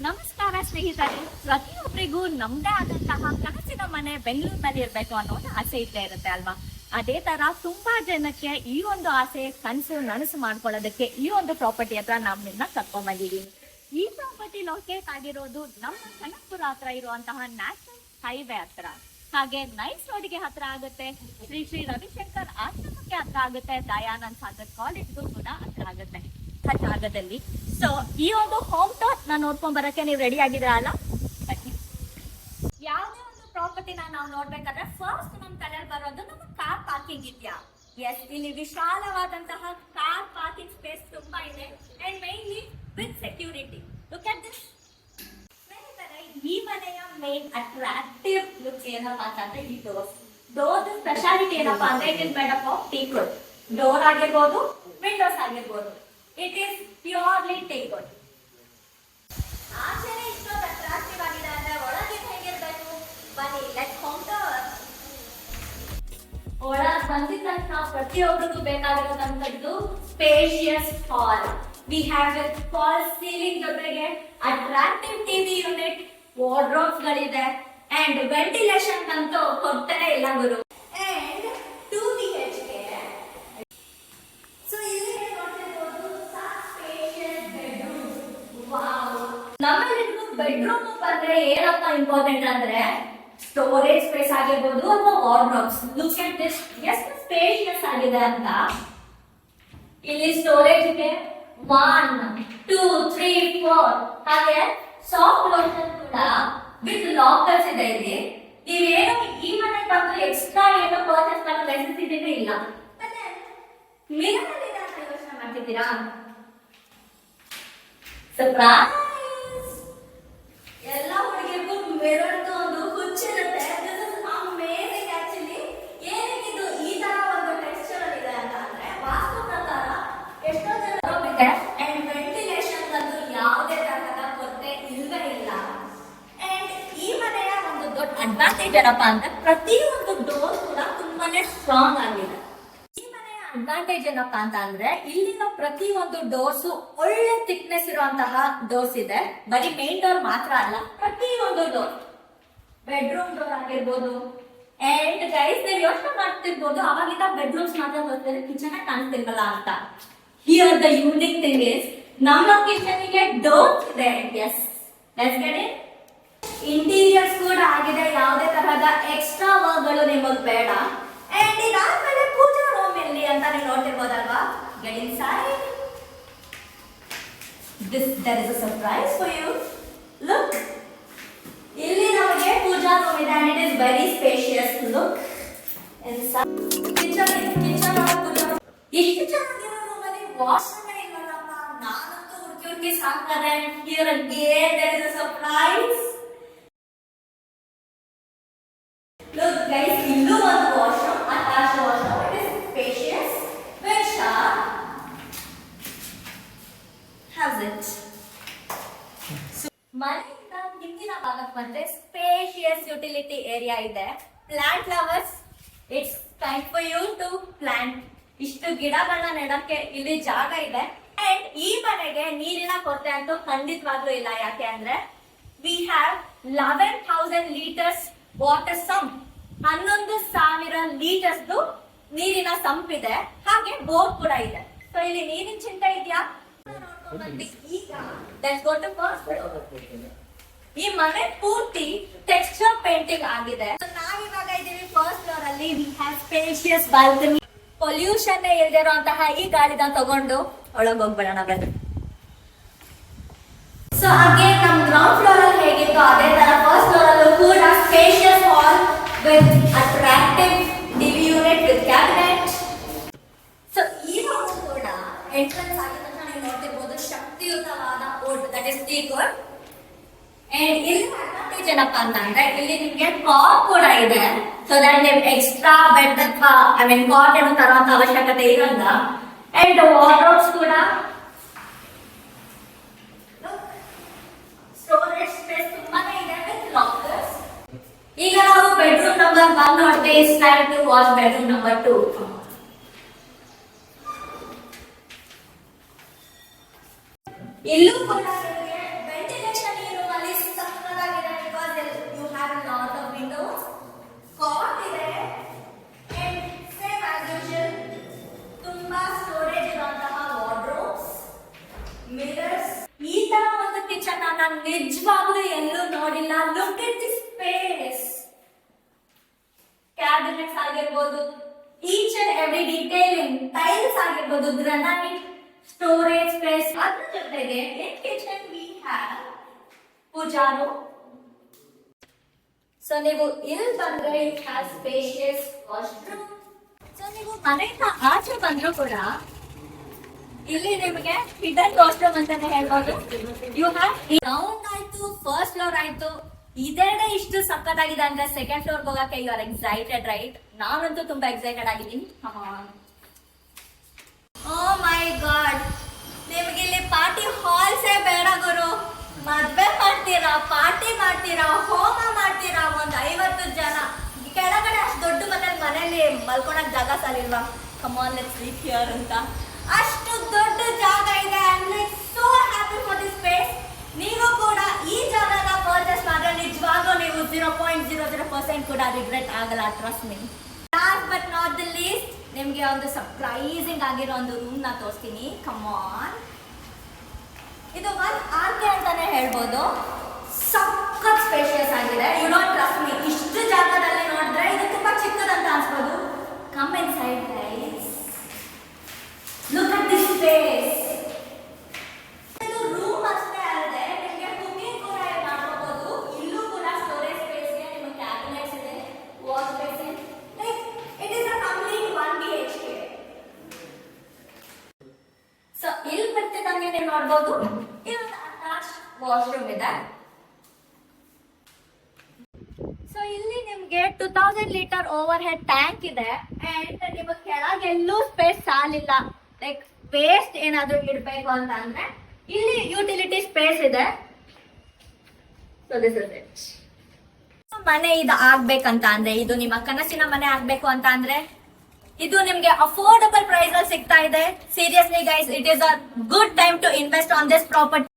ನಮಸ್ಕಾರ ಸ್ನೇಹಿತರೆ. ಪ್ರತಿಯೊಬ್ಬರಿಗೂ ನಮ್ದೇ ಆದಂತಹ ಕನಸಿನ ಮನೆ ಬೆಂಗಳೂರಿನಲ್ಲಿ ಇರ್ಬೇಕು ಅನ್ನೋ ಒಂದು ಆಸೆ ಇದ್ದೇ ಇರುತ್ತೆ ಅಲ್ವಾ? ಅದೇ ತರ ತುಂಬಾ ಜನಕ್ಕೆ ಈ ಒಂದು ಆಸೆ ಕನಸು ನನಸು ಮಾಡ್ಕೊಳ್ಳೋದಕ್ಕೆ ಈ ಒಂದು ಪ್ರಾಪರ್ಟಿ ಹತ್ರ ನಮ್ಮನ್ನ ಕರ್ಕೊಂಡ್ ಬಂದಿದೀನಿ. ಈ ಪ್ರಾಪರ್ಟಿ ಲೊಕೇಟ್ ಆಗಿರೋದು ನಮ್ಮ ಕನಕಪುರ ಹತ್ರ ಇರುವಂತಹ ನ್ಯಾಷನಲ್ ಹೈವೇ ಹತ್ರ, ಹಾಗೆ ನೈಸ್ ರೋಡ್ಗೆ ಹತ್ರ ಆಗುತ್ತೆ, ಶ್ರೀ ಶ್ರೀ ರವಿಶಂಕರ್ ಆಶ್ರಮಕ್ಕೆ ಹತ್ರ ಆಗುತ್ತೆ, ದಯಾನಂದ್ ಸಾಗರ್ ಕಾಲೇಜ್ಗೂ ಕೂಡ ಹತ್ರ ಆಗುತ್ತೆ ಆ ಜಾಗದಲ್ಲಿ. ಸೊ ಈ ಒಂದು ಹೋಮ್ ಟೂರ್ ನಾನು ನೋಡ್ಕೊಂಡ್ ಬರಕ್ಕೆ ನೀವು ರೆಡಿ ಆಗಿದ್ರ ಅಲ್ಲ? ಯಾವುದೇ ಒಂದು ಪ್ರಾಪರ್ಟಿನ ನಾವು ನೋಡ್ಬೇಕಾದ್ರೆ ಫಸ್ಟ್ ನಮ್ ತಲೆಯಲ್ಲಿ ಬರೋದು ನಮ್ಮ ಕಾರ್ ಪಾರ್ಕಿಂಗ್ ಇದೆಯಾ? ಎಸ್, ಇಲ್ಲಿ ವಿಶಾಲವಾದಂತಹ ಕಾರ್ ಪಾರ್ಕಿಂಗ್ ಸ್ಪೇಸ್ ತುಂಬಾ ಇದೆ and mainly with security. Look at this. ಸ್ನೇಹಿತರೆ, ಈ ಮನೆಯ ಮೇನ್ ಅಟ್ರಾಕ್ಟಿವ್ ಲುಕ್ ಏನಪ್ಪಾ ಅಂತಂದ್ರೆ ಈ ಡೋರ್ ಸ್ಪೆಷಾಲಿಟಿ ಏನಪ್ಪಾ ಅಂದ್ರೆ it is made up of teakwood. Door ಆಗಿರ್ಬೋದು, ವಿಂಡೋಸ್ ಆಗಿರ್ಬೋದು, ಇಟ್ ಈಸ್ ಪ್ಯೂರ್ಲಿ ಟೇಕ್ವುಡ್. ಆಚೆನೆ ಇಷ್ಟೊಂದು ಅಟ್ರಾಕ್ಟಿವ್ ಆಗಿದೆ ಅಂದ್ರೆ ಒಳಗೆ ಹೇಗಿರ್ಬೇಕು? ಬನ್ನಿ, ಲೆಟ್ಸ್ ಹೋಮ್ ಟೂರ್. ಒಳಗೆ ಬಂದಿದ ತಕ್ಷಣ ಪ್ರತಿಯೊಬ್ಬರಿಗೂ ಬೇಕಾಗಿರೋದಂತದ್ದು spacious hall. We have with false ceiling ಜೊತೆಗೆ ಅಟ್ರಾಕ್ಟಿವ್ ಟಿವಿ ಯೂನಿಟ್, ವಾರ್ಡ್ರೋಬ್ಸ್ ಗಳಿದೆ ಅಂಡ್ ವೆಂಟಿಲೇಷನ್ ಅಂತೂ ಕೊಡ್ತಾನೆ ಇಲ್ಲ ಗುರು. And 2 BHK. ಸೊ ಇಲ್ಲಿ ನೋಡ್ತಿರ್ಬೋದು ಸ್ಪೇಷಿಯಸ್ ಬೆಡ್ರೂಮ್. ವಾವ್! ನಮ್ಮೆಲ್ಲರಿಗೂ ಬೆಡ್ರೂಮ್ ಬಂದ್ರೆ ಏನಪ್ಪ ಇಂಪಾರ್ಟೆಂಟ್ ಅಂದ್ರೆ ಸ್ಟೋರೇಜ್ ಸ್ಪೇಸ್ ಆಗಿರ್ಬೋದು ಅಥವಾ ವಾರ್ಡ್ರೋಬ್ಸ್. ಲುಕ್ ಅಟ್ ದಿಸ್, ಎಷ್ಟು ಸ್ಪೇಷಿಯಸ್ ಆಗಿದೆ ಅಂತ. ಇಲ್ಲಿ ಸ್ಟೋರೇಜ್ ಇದೆ 1 2 3 4, ಹಾಗೆ ಸಾಫ್ಟ್ ಲೋಷನ್ ಕೂಡ ವಿತ್ ಲಾಕರ್ಸ್ ಇದೆ. ಇಲ್ಲಿ ನೀವೇನು ಈ ಮನೆಗೆ ಬಂದು ಎಕ್ಸ್ಟ್ರಾ ಏನು ಪರ್ಚೇಸ್ ಮಾಡೋ ನೆಸೆಸಿಟಿ ಇಲ್ಲ. ಮತ್ತೆ ಮಿರರ್ ಅಲ್ಲಿ ಅಂತ ಯೋಚನೆ ಮಾಡ್ತಿದ್ದೀರಾ? ಸರ್ಪ್ರೈಸ್! ಎಲ್ಲ ಹುಡುಗಿಗೂ ಮಿರರ್ ಒಂದು ಹುಚ್ಚಿರುತ್ತೆ. This is amazing actually. ಏನಕ್ಕೆ ಇದು ಈ ತರ ಒಂದು ಟೆಕ್ಸ್ಚರ್ ಅಲ್ಲಿ ಇದೆ ಅಂತ ಅಂದ್ರೆ ವಾಸ್ತು ಪ್ರಕಾರ ಎಷ್ಟೋ ಜನ ಇದೆ ಅಂಡ್ ವೆಂಟಿಲೇಷನ್ ಅಂತೂ ಯಾವುದೇ ತರಹದ ಕೊರತೆ ಇಲ್ಲವೇ ಇಲ್ಲ. ಅಂಡ್ ಈ ಮನೆಯ ಒಂದು ದೊಡ್ಡ ಅಡ್ವಾಂಟೇಜ್ ಏನಪ್ಪಾ ಅಂದ್ರೆ ಪ್ರತಿಯೊಂದು ಡೋರ್ ಕೂಡ ತುಂಬಾನೇ ಸ್ಟ್ರಾಂಗ್ ಆಗಿದೆ. ಈ ಮನೆಯ ಅಡ್ವಾಂಟೇಜ್ ಏನಪ್ಪಾ ಅಂತ ಅಂದ್ರೆ ಇಲ್ಲಿನ ಪ್ರತಿಯೊಂದು ಡೋರ್ಸ್ ಒಳ್ಳೆ ಥಿಕ್ನೆಸ್ ಇರುವಂತಹ ಡೋರ್ಸ್ ಇದೆ. ಬರೀ ಮೇನ್ ಡೋರ್ ಮಾತ್ರ ಅಲ್ಲ, ಪ್ರತಿಯೊಂದು ಡೋರ್, ಬೆಡ್ರೂಮ್ ಡೋರ್ ಆಗಿರ್ಬೋದು. ಅಂಡ್ ಗೈಸ್, ನೀವು ಯೋಚನೆ ಮಾಡ್ತಿರ್ಬೋದು ಅವಾಗಿಂದ ಬೆಡ್ರೂಮ್ಸ್ ಮಾತ್ರ ಬರ್ತಾರೆ, ಕಿಚನ್ ಕಾಣ್ತಿರ್ಬಲ್ಲ ಅಂತ. Here the unique thing is ನಮ್ಮ ಕಿಚನ್ ಗೆ ಡೋರ್ ಇದೆ. Yes, let's get it. Interiors ಕೂಡ ಆಗಿದೆ, ಯಾವುದೇ ತರಹದ ಎಕ್ಸ್ಟ್ರಾ ವರ್ಕ್ ಗಳು ನಿಮಗೆ ಬೇಡ. ಅಂಡ್ ಇದಾದ್ಮೇಲೆ ಪೂಜಾ ರೂಮ್ ಎಲ್ಲಿ ಅಂತ ನೀವು ನೋಡ್ತಿರ್ಬೋದಲ್ವಾ? Get inside. There is a surprise for you. Look, ಇಲ್ಲಿ ನಮಗೆ ಪೂಜಾ ರೂಮ್ ಇದೆ and it is very spacious. Look inside. Kitchen puja room ಎಷ್ಟು ಚೆನ್ನಾಗಿರೋ ರೂಮಲ್ಲಿ ವಾಶ್ರೂಮ್ ಇಲ್ಲಲ್ಲಪ್ಪ. ನಾನಂತೂ ಹುಡುಗಿ ಸಾಕಾದೆ. Here again there is a surprise. Look guys, ಇಲ್ಲೂ ಒಂದು washroom, attached washroom. It is spacious with shower. How's it? ಮನೆಯಿಂದ ಹಿಂದಿನ ಭಾಗಕ್ಕೆ ಬಂದ್ರೆ ಸ್ಪೇಷಿಯಸ್ ಯುಟಿಲಿಟಿ ಏರಿಯಾ ಇದೆ. Plant lovers, it's time for you to plant. ಇಷ್ಟು ಗಿಡಗಳನ್ನ ನೆಡಕ್ಕೆ ಇಲ್ಲಿ ಜಾಗ ಇದೆ. ಅಂಡ್ ಈ ಮನೆಗೆ ನೀರಿನ ಕೊರತೆ ಅಂತೂ ಖಂಡಿತವಾಗ್ಲೂ ಇಲ್ಲ. ಯಾಕೆ ಅಂದ್ರೆ we have 11,000 litres water sump. 11,000 litres ನೀರಿನ ಸಂಪ್ ಇದೆ, ಹಾಗೆ ಬೋರ್ ಕೂಡ ಇದೆ. ಸೊ ಇಲ್ಲಿ ನೀರಿನ ಚಿಂತೆ ಇದೆಯಾ? ಈಗ let's go to first floor. ಈ ಮನೆ ಪೂರ್ತಿ ಟೆಕ್ಸ್ಚರ್ ಪೇಂಟಿಂಗ್ ಆಗಿದೆ. ನಾವಿವಾಗ ಇದೀವಿ ಫಸ್ಟ್ ಫ್ಲೋರ್ ಅಲ್ಲಿ. We have spacious balcony. Pollution ಇಲ್ದಿರೋಂತಹ ಈ ಗಾಳಿನ ತಗೊಂಡು ಒಳಗೆ ಹೋಗ್ಬೇಡೋಣ ಬನ್ನಿ. ಸೊ ಹಾಗೆ ನಮ್ ಗ್ರೌಂಡ್ ಫ್ಲೋರ್ ಅಲ್ಲಿ ಹೇಗಿತ್ತು ಅದೇ ತರ ಫಸ್ಟ್ ಫ್ಲೋರ್ ಅಲ್ಲೂ ಕೂಡ spacious hall with attractive TV unit with cabinet. So ಈ ರೂಮ್ ಕೂಡ ಎಂಟ್ರೆನ್ಸ್ ಆಗಿದೆ ನೋಡ್ತಿರ್ಬೋದು, ಶಕ್ತಿಯುತವಾದ wood, that is teakwood. And ಇಲ್ಲಿ ಅಡ್ವಾಂಟೇಜ್ ಏನಪ್ಪಾ ಅಂತಂದ್ರೆ ಇಲ್ಲಿ ನಿಮ್ಗೆ ಕಾಟ್ ಕೂಡ ಇದೆ. ಸೊ ದಟ್ ನೀವು ಎಕ್ಸ್ಟ್ರಾ ಬೆಡ್ ಅಥವಾ ಕಾಟ್ ಏನು ತರುವಂತ ಅವಶ್ಯಕತೆ ಇರಲ್ಲ. ಅಂಡ್ ವಾರ್ಡ್ರೋಬ್ಸ್ ಕೂಡ, ಸ್ಟೋರೇಜ್ ಸ್ಪೇಸ್ ತುಂಬಾನೇ ಇದೆ ವಿತ್ ಲಾಕರ್ಸ್. ಈಗ ನಾವು ಬೆಡ್ರೂಮ್ ನಂಬರ್ 1 ನೋಡ್ತೀವಿ. It's time to watch bedroom number 2. ಇಲ್ಲೂ ಕೂಡ ವೆಂಟಿಲೇಷನ್ ನಾನು ನಿಜವಾಗ್ಲೂ ಎಲ್ಲೂ ನೋಡಿಲ್ಲ. Look at the space. Cabinets ಆಗಿರ್ಬೋದು, each and every detailing, tiles ಆಗಿರ್ಬೋದು, ಗ್ರಾನೈಟ್, ಸ್ಟೋರೇಜ್ ಸ್ಪೇಸ್. ಅದ್ರ ಜೊತೆಗೆ ಇನ್ ಕಿಚನ್ ವಿ ಹ್ಯಾವ್ ಪೂಜಾರು. ಸೊ ನೀವು ಇಲ್ಲಿ ಬಂದ್ರೆ it has spacious washroom. So ನೀವು ಮನೆಯಿಂದ ಆಚೆ ಬಂದ್ರು ಕೂಡ ಇಲ್ಲಿ ನಿಮಗೆ ಹಿಡನ್ ವಾಶ್ರೂಮ್ ಅಂತಾನೆ ಹೇಳ್ಬೋದು. ಯು ಹ್ಯಾವ್ ಗ್ರೌಂಡ್ ಆಯ್ತು, ಫಸ್ಟ್ ಫ್ಲೋರ್ ಆಯ್ತು. ಇದೆರಡೇ ಇಷ್ಟು ಸಖತ್ತಾಗಿದೆ ಅಂದ್ರೆ ಸೆಕೆಂಡ್ ಫ್ಲೋರ್ ಹೋಗಕ್ಕೆ ಯು ಆರ್ ಎಕ್ಸೈಟೆಡ್, ರೈಟ್? ನಾನಂತೂ ತುಂಬಾ ಎಕ್ಸೈಟೆಡ್ ಆಗಿದ್ದೀನಿ. ಓ ಮೈ ಗಾಡ್, ನಿಮ್ಗೆ ಇಲ್ಲಿ ಪಾರ್ಟಿ ಹಾಲ್ಸೇ ಬೇಡ ಗುರು. ಮದ್ವೆ ಮಾಡ್ತೀರಾ, ಪಾರ್ಟಿ ಮಾಡ್ತೀರಾ, ಹೋಮ ಮಾಡ್ತೀರಾ, ಒಂದ್ 50 ಜನ ಕೆಳಗಡೆ ಅಷ್ಟು ದೊಡ್ಡ ಮನೇಲಿ ಮಲ್ಕೊಳಕ್ ಜಾಗ ಸಾಲಿಲ್ವಾ? Come on let's sleep here ಅಂತ. ಅಷ್ಟು ದೊಡ್ಡ ಜಾಗ ಇದೆ. I am like so happy for this space. ನೀವು ಕೂಡ ಈ ಜಾಗನ ಪರ್ಚೇಸ್ ಮಾಡಿದ್ರೆ ನಿಜವಾಗ್ಲೂ ನೀವು 0.00% ಕೂಡ ರಿಗ್ರೆಟ್ ಆಗಲ್ಲ, trust me. Last but not the least, ನಿಮ್ಗೆ ಒಂದು ಸರ್ಪ್ರೈಸಿಂಗ್ ಆಗಿರೋ ಒಂದು ರೂಮ್ ನ ತೋರಿಸ್ತೀನಿ. Come on. ಇದು 1 RK ಅಂತಾನೆ ಹೇಳ್ಬೋದು. ಸಖತ್ ಸ್ಪೇಷಿಯಸ್ ಆಗಿದೆ. ಯು ಡೋಂಟ್ ಟ್ರಸ್ಟ್ ಮೀ, ಇಷ್ಟು ಜಾಗದಲ್ಲಿ ನೋಡಿದ್ರೆ ಇದು ತುಂಬಾ ಚಿಕ್ಕದಂತ ಅನ್ಸ್ಬೋದು. Come inside guys, look at this space. ಇದು ರೂಮ್ ಅಷ್ಟೇ ಅಲ್ಲದೆ ನಿಮಗೆ ಕುಕಿಂಗ್ ಕೂಡ ಮಾಡ್ಕೋಬಹುದು. ಇಲ್ಲೂ ಕೂಡ ಸ್ಟೋರೇಜ್ ಸ್ಪೇಸ್ಗೆ ನಿಮಗೆ ಕ್ಯಾಬಿನೆಟ್ಸ್ ಇದೆ, wash basin. Like it is a complete 1 BHK. So ಇಲ್ಲಿ ಬರ್ತಿದ್ದಂಗೆ ನೀವು ನೋಡ್ಬೋದು ಇಲ್ಲೊಂದು ಅಟ್ಯಾಚ್ ವಾಶ್ರೂಮ್ ಇದೆ. ಸೊ ಇಲ್ಲಿ ನಿಮ್ಗೆ 2000 ಲೀಟರ್ ಓವರ್ ಹೆಡ್ ಟ್ಯಾಂಕ್ ಇದೆ. ಅಂಡ್ ನಿಮಗೆ ಕೆಳಗೆಲ್ಲೂ ಸ್ಪೇಸ್ ಸಾಲಿಲ್ಲ. ಲೈಕ್ ವೇಸ್ಟ್ ಏನಾದ್ರೂ ಇಡ್ಬೇಕು ಅಂತ ಅಂದ್ರೆ ಇಲ್ಲಿ ಯುಟಿಲಿಟಿ ಸ್ಪೇಸ್ ಇದೆ. So this is it. ಮನೆ ಇದು ಆಗ್ಬೇಕಂತ ಅಂದ್ರೆ, ಇದು ನಿಮ್ಮ ಕನಸಿನ ಮನೆ ಆಗ್ಬೇಕು ಅಂತ ಅಂದ್ರೆ ಇದು ನಿಮ್ಗೆ ಅಫೋರ್ಡಬಲ್ ಪ್ರೈಸ್ ಅಲ್ಲಿ ಸಿಗ್ತಾ ಇದೆ. Seriously guys, it is a good time to invest on this property.